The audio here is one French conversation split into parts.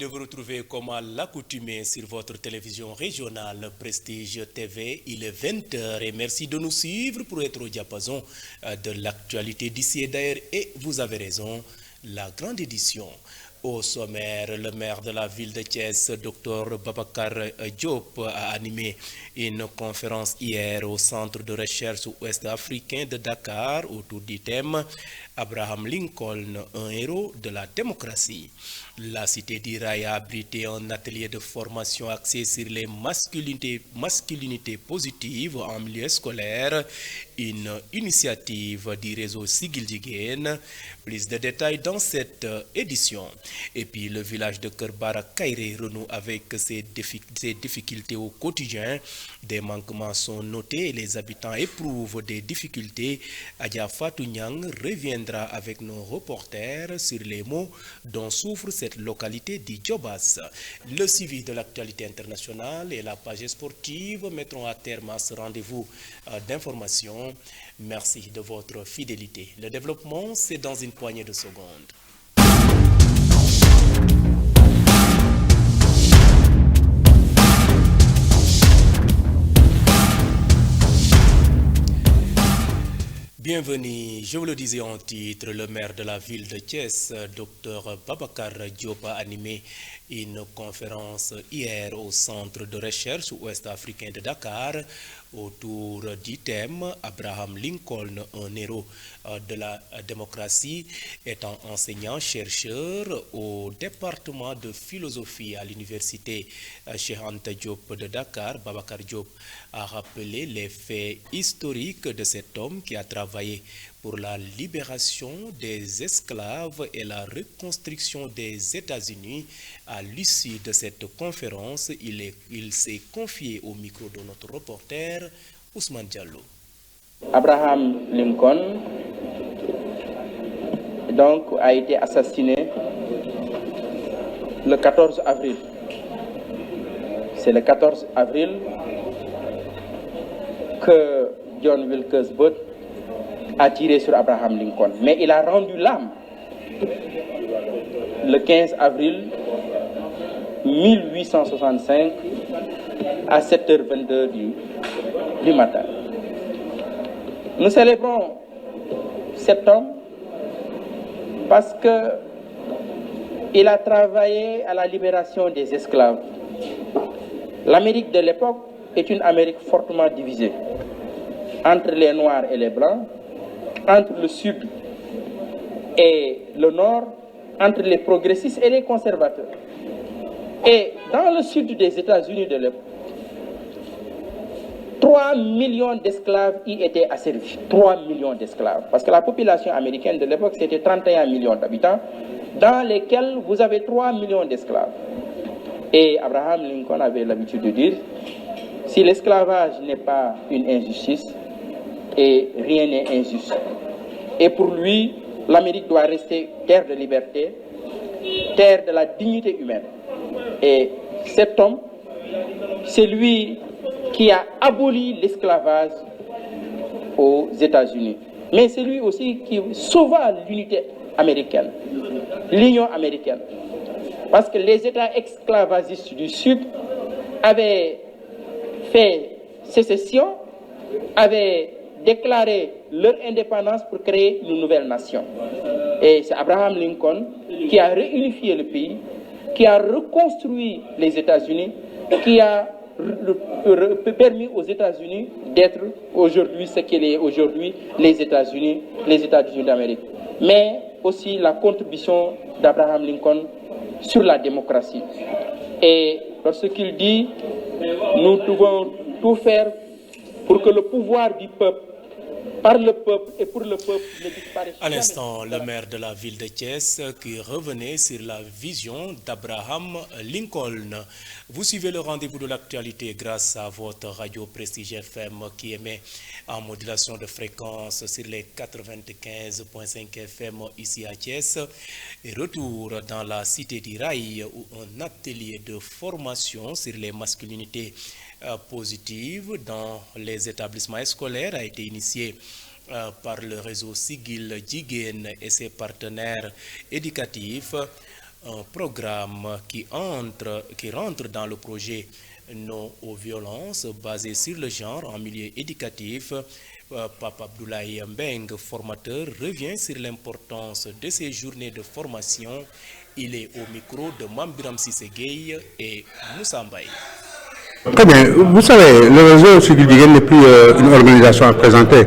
de vous retrouver comme à l'accoutumée sur votre télévision régionale Prestige TV. Il est 20h et merci de nous suivre pour être au diapason de l'actualité d'ici et d'ailleurs. Et vous avez raison, la grande édition. Au sommaire, le maire de la ville de Thiès, Dr Babacar Diop, a animé une conférence hier au centre de recherche ouest africain de Dakar autour du thème Abraham Lincoln, un héros de la démocratie. La cité d'Iraï a abrité un atelier de formation axé sur les masculinités positives en milieu scolaire, une initiative du réseau Sigil Jigéen. Plus de détails dans cette édition. Et puis le village de Kerbara Kairé renoue avec ses difficultés au quotidien. Des manquements sont notés et les habitants éprouvent des difficultés. Adja Fatou Niang reviendra avec nos reporters sur les maux dont souffre cette localité d'Idjobas. Le suivi de l'actualité internationale et la page sportive mettront à terme à ce rendez-vous d'information. Merci de votre fidélité. Le développement, c'est dans une poignée de secondes. Bienvenue, je vous le disais en titre, le maire de la ville de Thiès, Dr Babacar Diop, a animé une conférence hier au centre de recherche ouest africain de Dakar autour du thème Abraham Lincoln, un héros de la démocratie. Étant enseignant-chercheur au département de philosophie à l'université Cheikh Anta Diop de Dakar, Babacar Diop a rappelé les faits historiques de cet homme qui a travaillé pour la libération des esclaves et la reconstruction des États-Unis. À l'issue de cette conférence, il s'est confié au micro de notre reporter Ousmane Diallo. Abraham Lincoln donc a été assassiné le 14 avril. C'est le 14 avril que John Wilkes Booth a tiré sur Abraham Lincoln. Mais il a rendu l'âme le 15 avril 1865 à 7h22 du matin. Nous célébrons cet homme parce qu'il a travaillé à la libération des esclaves. L'Amérique de l'époque est une Amérique fortement divisée entre les Noirs et les Blancs, entre le Sud et le Nord, entre les progressistes et les conservateurs. Et dans le Sud des États-Unis de l'époque, 3 millions d'esclaves y étaient asservis. 3 millions d'esclaves. Parce que la population américaine de l'époque, c'était 31 millions d'habitants, dans lesquels vous avez 3 millions d'esclaves. Et Abraham Lincoln avait l'habitude de dire, si l'esclavage n'est pas une injustice, et rien n'est injuste. Et pour lui, l'Amérique doit rester terre de liberté, terre de la dignité humaine. Et cet homme, c'est lui qui a aboli l'esclavage aux États-Unis. Mais c'est lui aussi qui sauva l'unité américaine, l'Union américaine. Parce que les États esclavagistes du Sud avaient fait sécession, avaient déclaré leur indépendance pour créer une nouvelle nation. Et c'est Abraham Lincoln qui a réunifié le pays, qui a reconstruit les États-Unis, qui a permis aux États-Unis d'être aujourd'hui ce qu'il est aujourd'hui, les États-Unis d'Amérique. Mais aussi la contribution d'Abraham Lincoln sur la démocratie. Et lorsqu'il dit, nous devons tout faire pour que le pouvoir du peuple, par le peuple et pour le peuple, ne disparaisse À l'instant, le maire de la ville de Thiès qui revenait sur la vision d'Abraham Lincoln. Vous suivez le rendez-vous de l'actualité grâce à votre radio Prestige FM qui émet en modulation de fréquence sur les 95.5 FM ici à Thiès. Et retour dans la cité d'Iraï où un atelier de formation sur les masculinités positives dans les établissements scolaires a été initié par le réseau Sigil Jigéen et ses partenaires éducatifs. un programme qui rentre dans le projet Non aux violences basé sur le genre en milieu éducatif. Papa Abdoulaye Mbeng, formateur, revient sur l'importance de ces journées de formation. Il est au micro de Mambiram Sissegei et Moussa Mbaye. Très bien. Vous savez, le réseau Siggil Jigéen n'est plus une organisation à présenter,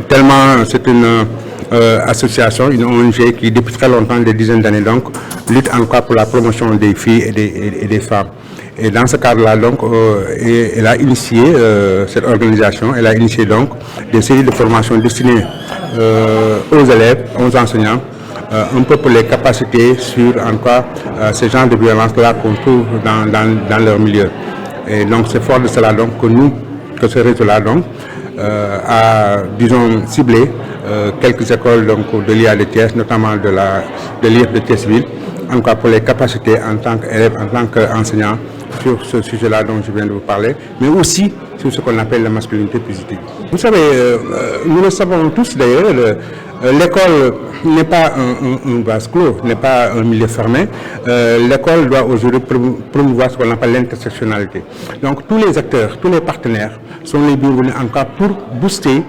tellement c'est une association, une ONG qui depuis très longtemps, des dizaines d'années donc, lutte encore pour la promotion des filles et des femmes. Et dans ce cadre-là, donc, elle a initié, cette organisation, elle a initié donc des séries de formations destinées aux élèves, aux enseignants, un peu pour les capacités sur encore ces genres de violences-là qu'on trouve dans leur milieu. Et donc c'est fort de cela donc que ce réseau-là donc a, disons, ciblé quelques écoles donc de l'IA de Thiès, notamment de l'IF de Thiès-Ville, encore pour les capacités en tant qu'élève, en tant qu'enseignant sur ce sujet-là dont je viens de vous parler, mais aussi sur ce qu'on appelle la masculinité positive. Vous savez, nous le savons tous d'ailleurs, l'école n'est pas un vase clos, n'est pas un milieu fermé. L'école doit aujourd'hui promouvoir ce qu'on appelle l'intersectionnalité. Donc tous les acteurs, tous les partenaires sont les bienvenus encore pour booster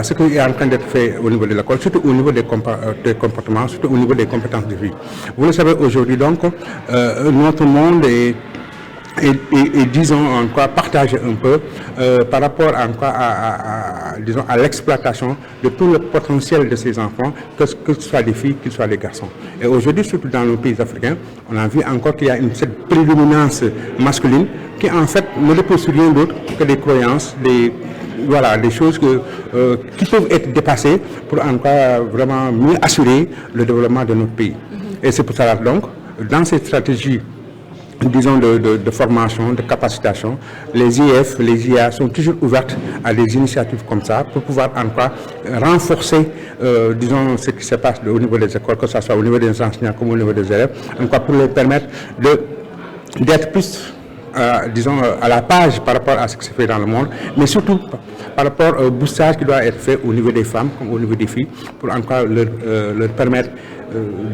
ce qui est en train d'être fait au niveau de l'école, surtout au niveau des comportements, surtout au niveau des compétences de vie. Vous le savez aujourd'hui donc, notre monde est disons encore partager un peu par rapport encore disons à l'exploitation de tout le potentiel de ces enfants, que ce soit des filles, que ce soit des garçons. Et aujourd'hui, surtout dans nos pays africains, on a vu encore qu'il y a cette prédominance masculine qui en fait ne repose sur rien d'autre que des croyances, des choses qui peuvent être dépassées pour encore vraiment mieux assurer le développement de notre pays. Et c'est pour cela donc, dans cette stratégie disons de formation, de capacitation, les IF, les IA sont toujours ouvertes à des initiatives comme ça pour pouvoir encore renforcer, disons, ce qui se passe au niveau des écoles, que ce soit au niveau des enseignants comme au niveau des élèves, encore pour leur permettre d'être plus, disons, à la page par rapport à ce qui se fait dans le monde, mais surtout par rapport au boostage qui doit être fait au niveau des femmes comme au niveau des filles, pour encore leur permettre,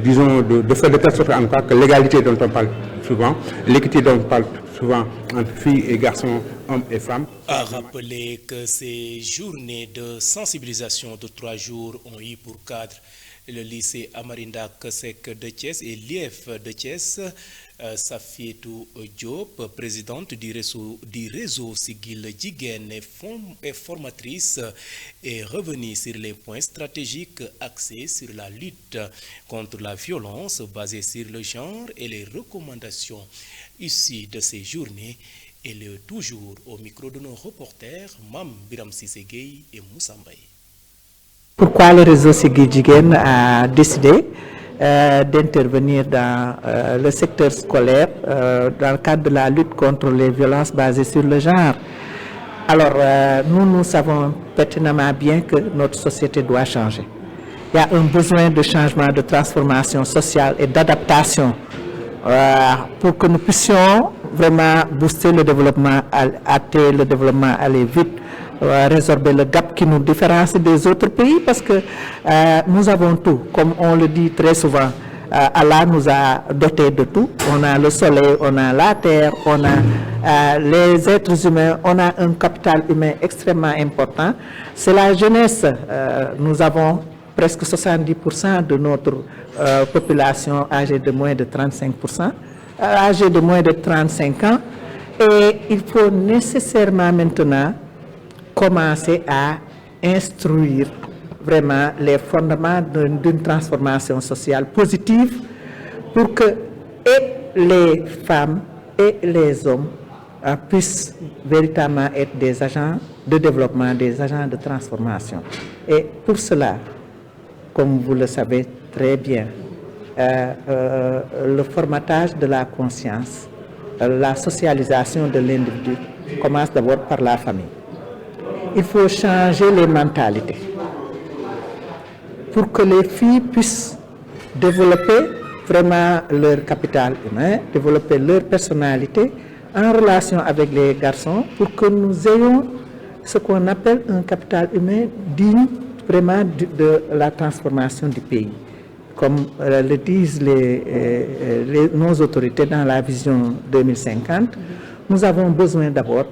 disons, de faire de telle sorte encore que l'égalité dont on parle souvent, l'équité dont on parle souvent entre filles et garçons, hommes et femmes. À rappeler que ces journées de sensibilisation de 3 jours ont eu pour cadre le lycée Amarinda Kesek de Thiès et l'IF de Thiès. Safietou Diop, présidente du réseau Siggil Jigéen et formatrice, est revenue sur les points stratégiques axés sur la lutte contre la violence basée sur le genre et les recommandations issues de ces journées. Elle est toujours au micro de nos reporters Mambiram Sissegei et Moussa Mbaye. Pourquoi le réseau Siggil Jigéen a décidé d'intervenir dans le secteur scolaire dans le cadre de la lutte contre les violences basées sur le genre? Alors, nous savons pertinemment bien que notre société doit changer. Il y a un besoin de changement, de transformation sociale et d'adaptation pour que nous puissions vraiment booster le développement, atteindre le développement, aller vite, résorber le gap qui nous différencie des autres pays, parce que nous avons tout, comme on le dit très souvent. Allah nous a dotés de tout. On a le soleil, on a la terre, on a les êtres humains, on a un capital humain extrêmement important. C'est la jeunesse. Nous avons presque 70% de notre population âgée de moins de 35%, âgée de moins de 35 ans. Et il faut nécessairement maintenant commencer à instruire vraiment les fondements d'une transformation sociale positive pour que et les femmes et les hommes puissent véritablement être des agents de développement, des agents de transformation. Et pour cela, comme vous le savez très bien, le formatage de la conscience, la socialisation de l'individu commence d'abord par la famille. Il faut changer les mentalités pour que les filles puissent développer vraiment leur capital humain, développer leur personnalité en relation avec les garçons, pour que nous ayons ce qu'on appelle un capital humain digne vraiment de la transformation du pays. comme le disent nos autorités dans la vision 2050, nous avons besoin d'abord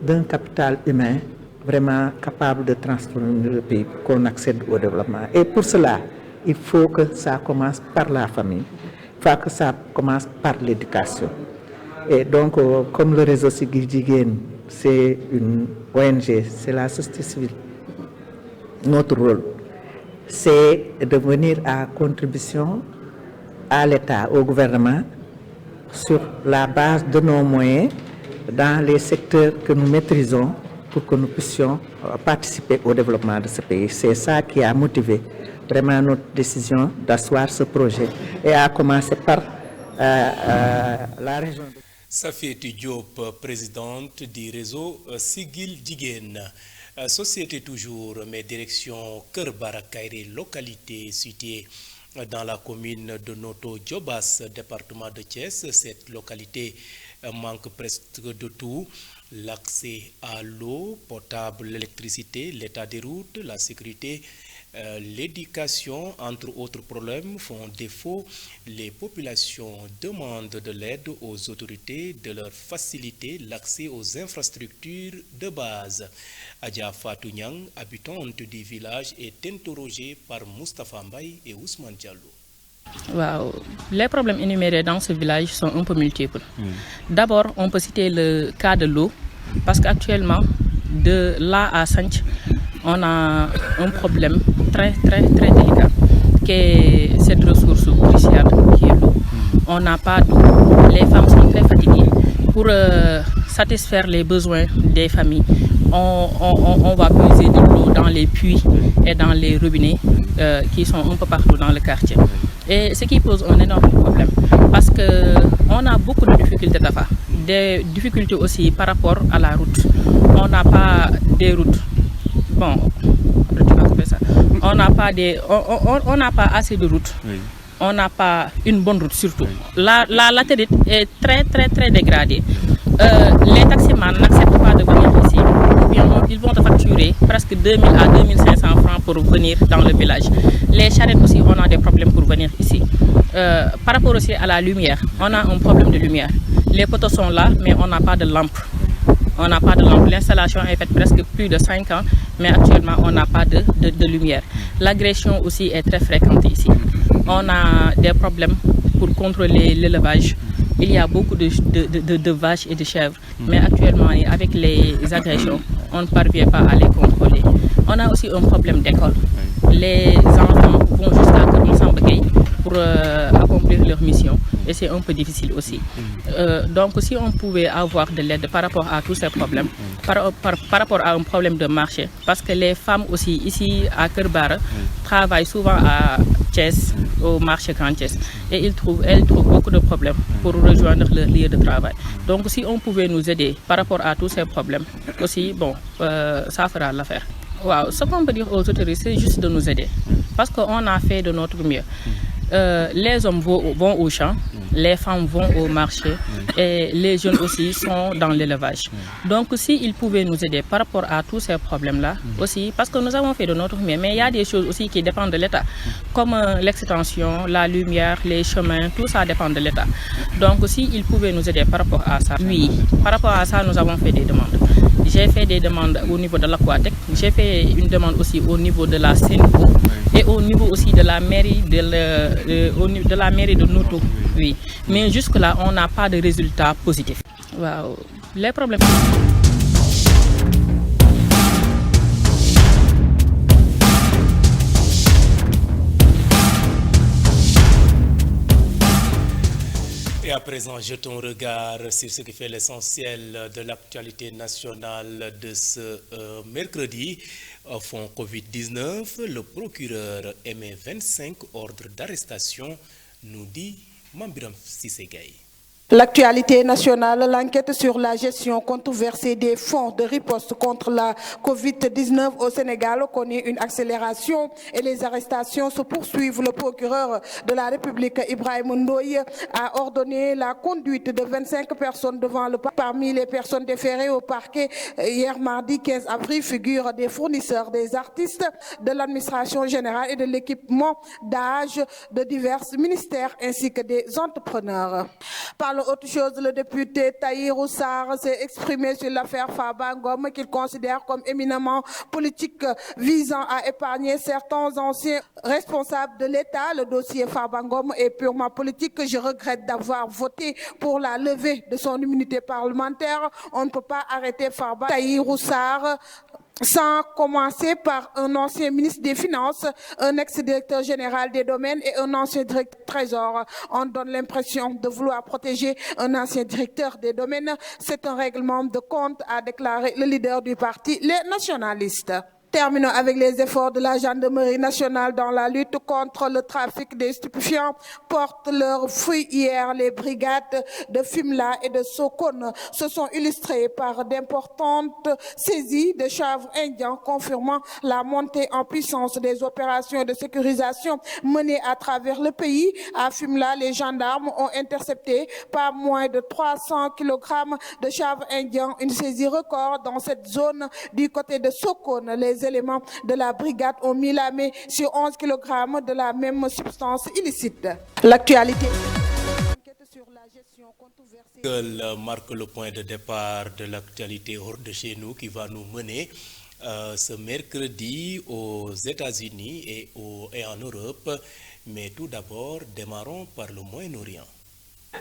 d'un capital humain vraiment capable de transformer le pays pour qu'on accède au développement. Et pour cela, il faut que ça commence par la famille, il faut que ça commence par l'éducation. Et donc, comme le réseau Siggil Jigéen, c'est une ONG, c'est la société civile, notre rôle, c'est de venir à contribution à l'État, au gouvernement, sur la base de nos moyens, dans les secteurs que nous maîtrisons, pour que nous puissions participer au développement de ce pays. C'est ça qui a motivé vraiment notre décision d'asseoir ce projet, et à commencer par la région de... Safiétou Diop, présidente du réseau Siggil Jigéen. Société toujours, mais direction Kër Bara Kairé, localité située dans la commune de Noto Diobass, département de Thiès. Cette localité manque presque de tout: l'accès à l'eau potable, l'électricité, l'état des routes, la sécurité, l'éducation, entre autres problèmes, font défaut. Les populations demandent de l'aide aux autorités de leur faciliter l'accès aux infrastructures de base. Adja Fatou Niang, habitante du village, est interrogée par Moustapha Mbaye et Ousmane Diallo. Wow. Les problèmes énumérés dans ce village sont un peu multiples. D'abord, on peut citer le cas de l'eau, parce qu'actuellement, de là à Sanch, on a un problème très délicat, qui est cette ressource cruciale qui est l'eau. On n'a pas d'eau. Les femmes sont très fatiguées. Pour satisfaire les besoins des familles, on va puiser de l'eau dans les puits et dans les robinets qui sont un peu partout dans le quartier. Et ce qui pose un énorme problème, parce qu'on a beaucoup de difficultés d'affaires. Des difficultés aussi par rapport à la route. On n'a pas des routes. Bon, on n'a pas assez de routes. Oui. On n'a pas une bonne route surtout. Oui. La latérite est très dégradée. Les taximans n'acceptent pas de venir ici. Ou bien ils vont te facturer presque 2000 à 2500 francs pour venir dans le village. Les charrettes aussi, on a des problèmes pour venir ici. Par rapport aussi à la lumière, on a un problème de lumière. Les poteaux sont là, mais on n'a pas de lampe. On n'a pas de lampe. L'installation est faite presque plus de 5 ans, mais actuellement on n'a pas de lumière. L'agression aussi est très fréquente ici. On a des problèmes pour contrôler l'élevage. Il y a beaucoup de vaches et de chèvres, mais actuellement avec les agressions, on ne parvient pas à les contrôler. On a aussi un problème d'école. Les enfants vont jusqu'à Kermassambagay pour accomplir leur mission, et c'est un peu difficile aussi. Donc si on pouvait avoir de l'aide par rapport à tous ces problèmes, par rapport à un problème de marché, parce que les femmes aussi ici à Kër Bara travaillent souvent à Thiès, au marché Grand Thiès, et elles trouvent beaucoup de problèmes pour rejoindre leur lieu de travail. Donc si on pouvait nous aider par rapport à tous ces problèmes aussi, bon, ça fera l'affaire. Wow. Ce qu'on peut dire aux autorités, c'est juste de nous aider, parce qu'on a fait de notre mieux. Les hommes vont au champ, les femmes vont au marché, et les jeunes aussi sont dans l'élevage. Donc s'ils pouvaient nous aider par rapport à tous ces problèmes-là aussi, parce que nous avons fait de notre mieux, mais il y a des choses aussi qui dépendent de l'État, comme l'extension, la lumière, les chemins, tout ça dépend de l'État. Donc s'ils pouvaient nous aider par rapport à ça, oui, par rapport à ça, nous avons fait des demandes. J'ai fait des demandes au niveau de l'Aquatec, j'ai fait une demande aussi au niveau de la Sénégal et au niveau aussi de la mairie de la mairie de Noto. Oui. Mais jusque-là, on n'a pas de résultats positifs. Wow. Les problèmes... Et à présent, jetons un regard sur ce qui fait l'essentiel de l'actualité nationale de ce mercredi. Au fond Covid-19, le procureur émet 25 ordres d'arrestation, nous dit Mambiram Sissé Gaye. L'actualité nationale, l'enquête sur la gestion controversée des fonds de riposte contre la Covid-19 au Sénégal connaît une accélération et les arrestations se poursuivent. Le procureur de la République, Ibrahim Ndoye, a ordonné la conduite de 25 personnes devant le parquet. Parmi les personnes déférées au parquet hier mardi 15 avril figurent des fournisseurs, des artistes, de l'administration générale et de l'équipement d'âge de divers ministères ainsi que des entrepreneurs. Par autre chose, le député Tahirou Sarr s'est exprimé sur l'affaire Farba Ngom qu'il considère comme éminemment politique visant à épargner certains anciens responsables de l'État. Le dossier Farba Ngom est purement politique. Je regrette d'avoir voté pour la levée de son immunité parlementaire. On ne peut pas arrêter Farba. Tahirou Sarr sans commencer par un ancien ministre des Finances, un ex-directeur général des domaines et un ancien directeur du Trésor. On donne l'impression de vouloir protéger un ancien directeur des domaines. C'est un règlement de compte, a déclaré le leader du parti, les nationalistes. Terminons avec les efforts de la gendarmerie nationale dans la lutte contre le trafic des stupéfiants. Portent leurs fruits hier. Les brigades de Fimela et de Sokone se sont illustrées par d'importantes saisies de chanvre indien, confirmant la montée en puissance des opérations de sécurisation menées à travers le pays. À Fimela, les gendarmes ont intercepté pas moins de 300 kg de chanvre indien, une saisie record dans cette zone. Du côté de Sokone, les éléments de la brigade ont mis la main sur 11 kg de la même substance illicite. L'actualité sur la gestion controversée marque le point de départ de l'actualité hors de chez nous qui va nous mener ce mercredi aux États-Unis et en Europe. Mais tout d'abord, démarrons par le Moyen-Orient.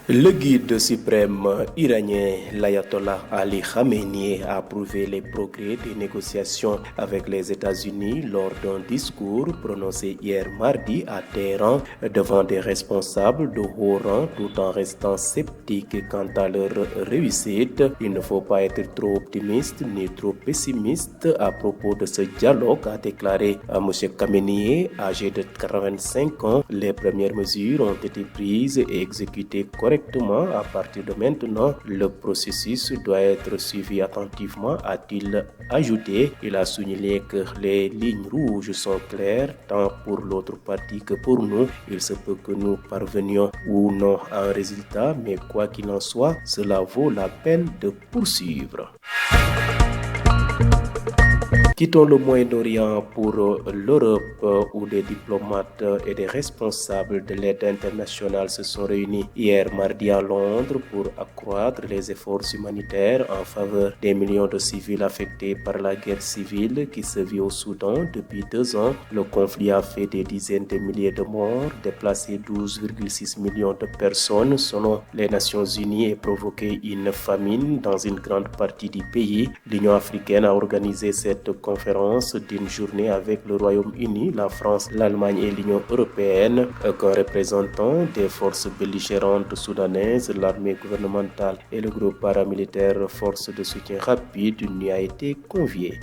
Le guide suprême iranien, l'ayatollah Ali Khamenei, a approuvé les progrès des négociations avec les États-Unis lors d'un discours prononcé hier mardi à Téhéran devant des responsables de haut rang tout en restant sceptique quant à leur réussite. Il ne faut pas être trop optimiste ni trop pessimiste à propos de ce dialogue, a déclaré M. Khamenei, âgé de 85 ans. Les premières mesures ont été prises et exécutées correctement. À partir de maintenant, le processus doit être suivi attentivement, a-t-il ajouté. Il a souligné que les lignes rouges sont claires tant pour l'autre partie que pour nous. Il se peut que nous parvenions ou non à un résultat, mais quoi qu'il en soit, cela vaut la peine de poursuivre. Quittons le Moyen-Orient pour l'Europe où des diplomates et des responsables de l'aide internationale se sont réunis hier mardi à Londres pour accroître les efforts humanitaires en faveur des millions de civils affectés par la guerre civile qui se vit au Soudan depuis 2 ans. Le conflit a fait des dizaines de milliers de morts, déplacé 12,6 millions de personnes selon les Nations Unies et provoqué une famine dans une grande partie du pays. L'Union africaine a organisé cette conférence d'une journée avec le Royaume-Uni, la France, l'Allemagne et l'Union européenne. Qu'un représentant des forces belligérantes soudanaises, l'armée gouvernementale et le groupe paramilitaire Force de soutien rapide n'y a été convié.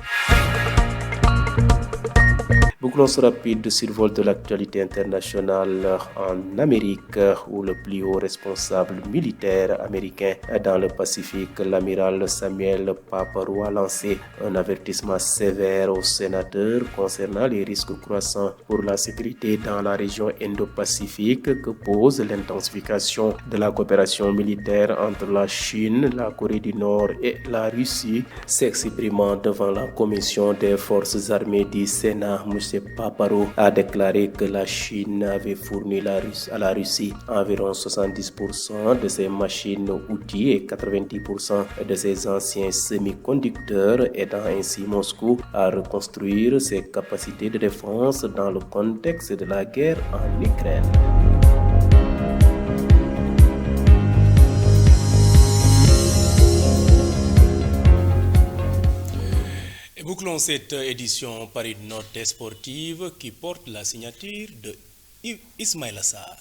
Bouclons ce rapide survol de l'actualité internationale en Amérique où le plus haut responsable militaire américain dans le Pacifique, l'amiral Samuel Paparo, a lancé un avertissement sévère aux sénateurs concernant les risques croissants pour la sécurité dans la région Indo-Pacifique que pose l'intensification de la coopération militaire entre la Chine, la Corée du Nord et la Russie. S'exprimant devant la commission des forces armées du Sénat, M. Paparo a déclaré que la Chine avait fourni à la Russie environ 70% de ses machines-outils et 90% de ses anciens semi-conducteurs, aidant ainsi Moscou à reconstruire ses capacités de défense dans le contexte de la guerre en Ukraine. Bouclons cette édition par une note sportive qui porte la signature de Ismaïla Sarr.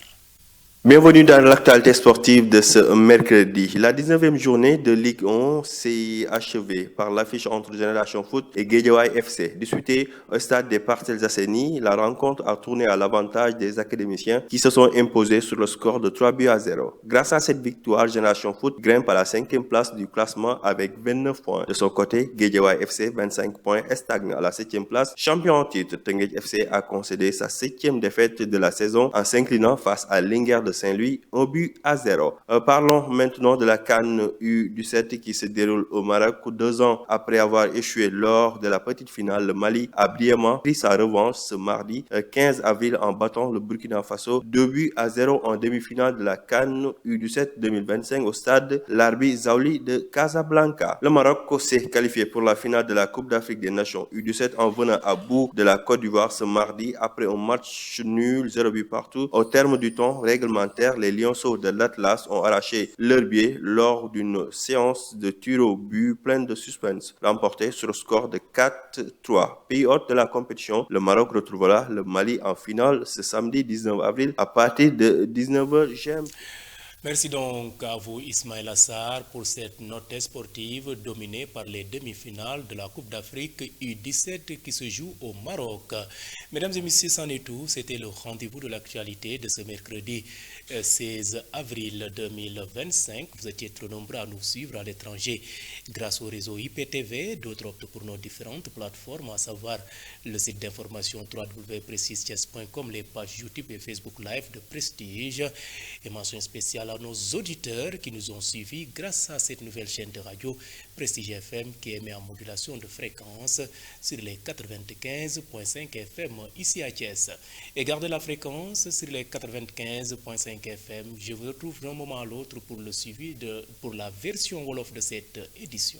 Bienvenue dans l'actualité sportive de ce mercredi. La 19e journée de Ligue 1 s'est achevée par l'affiche entre Génération Foot et Guédiawaye FC. Disputée au stade des Parcelles Assainies, la rencontre a tourné à l'avantage des académiciens qui se sont imposés sur le score de 3-0. Grâce à cette victoire, Génération Foot grimpe à la 5e place du classement avec 29 points. De son côté, Guédiawaye FC, 25 points, stagne à la 7e place. Champion en titre, Teungueth FC a concédé sa 7e défaite de la saison en s'inclinant face à Linguère de Saint-Louis, 1-0. Parlons maintenant de la CAN U17 qui se déroule au Maroc. 2 ans après avoir échoué lors de la petite finale, le Mali a brillamment pris sa revanche ce mardi 15 avril en battant le Burkina Faso 2-0 en demi-finale de la CAN U17 2025 au stade Larbi Zaouli de Casablanca. Le Maroc s'est qualifié pour la finale de la Coupe d'Afrique des Nations U17 en venant à bout de la Côte d'Ivoire ce mardi après un match nul 0 but partout. Au terme du temps réglementaire, les Lionceaux de l'Atlas ont arraché leur billet lors d'une séance de tirs au but pleine de suspense, remportée sur le score de 4-3. Pays hôte de la compétition, le Maroc retrouvera le Mali en finale ce samedi 19 avril à partir de 19h GMT. Merci donc à vous Ismaël Assar pour cette note sportive dominée par les demi-finales de la Coupe d'Afrique U17 qui se joue au Maroc. Mesdames et messieurs, c'en est tout. C'était le rendez-vous de l'actualité de ce mercredi 16 avril 2025. Vous étiez trop nombreux à nous suivre à l'étranger grâce au réseau IPTV. D'autres optent pour nos différentes plateformes, à savoir le site d'information www.prestigethies.com, les pages YouTube et Facebook Live de Prestige. Et mention spéciale à nos auditeurs qui nous ont suivis grâce à cette nouvelle chaîne de radio Prestige FM qui émet en modulation de fréquence sur les 95.5 FM ici à Thiès. Et gardez la fréquence sur les 95.5 FM. Je vous retrouve d'un moment à l'autre pour le suivi pour la version Wolof de cette édition.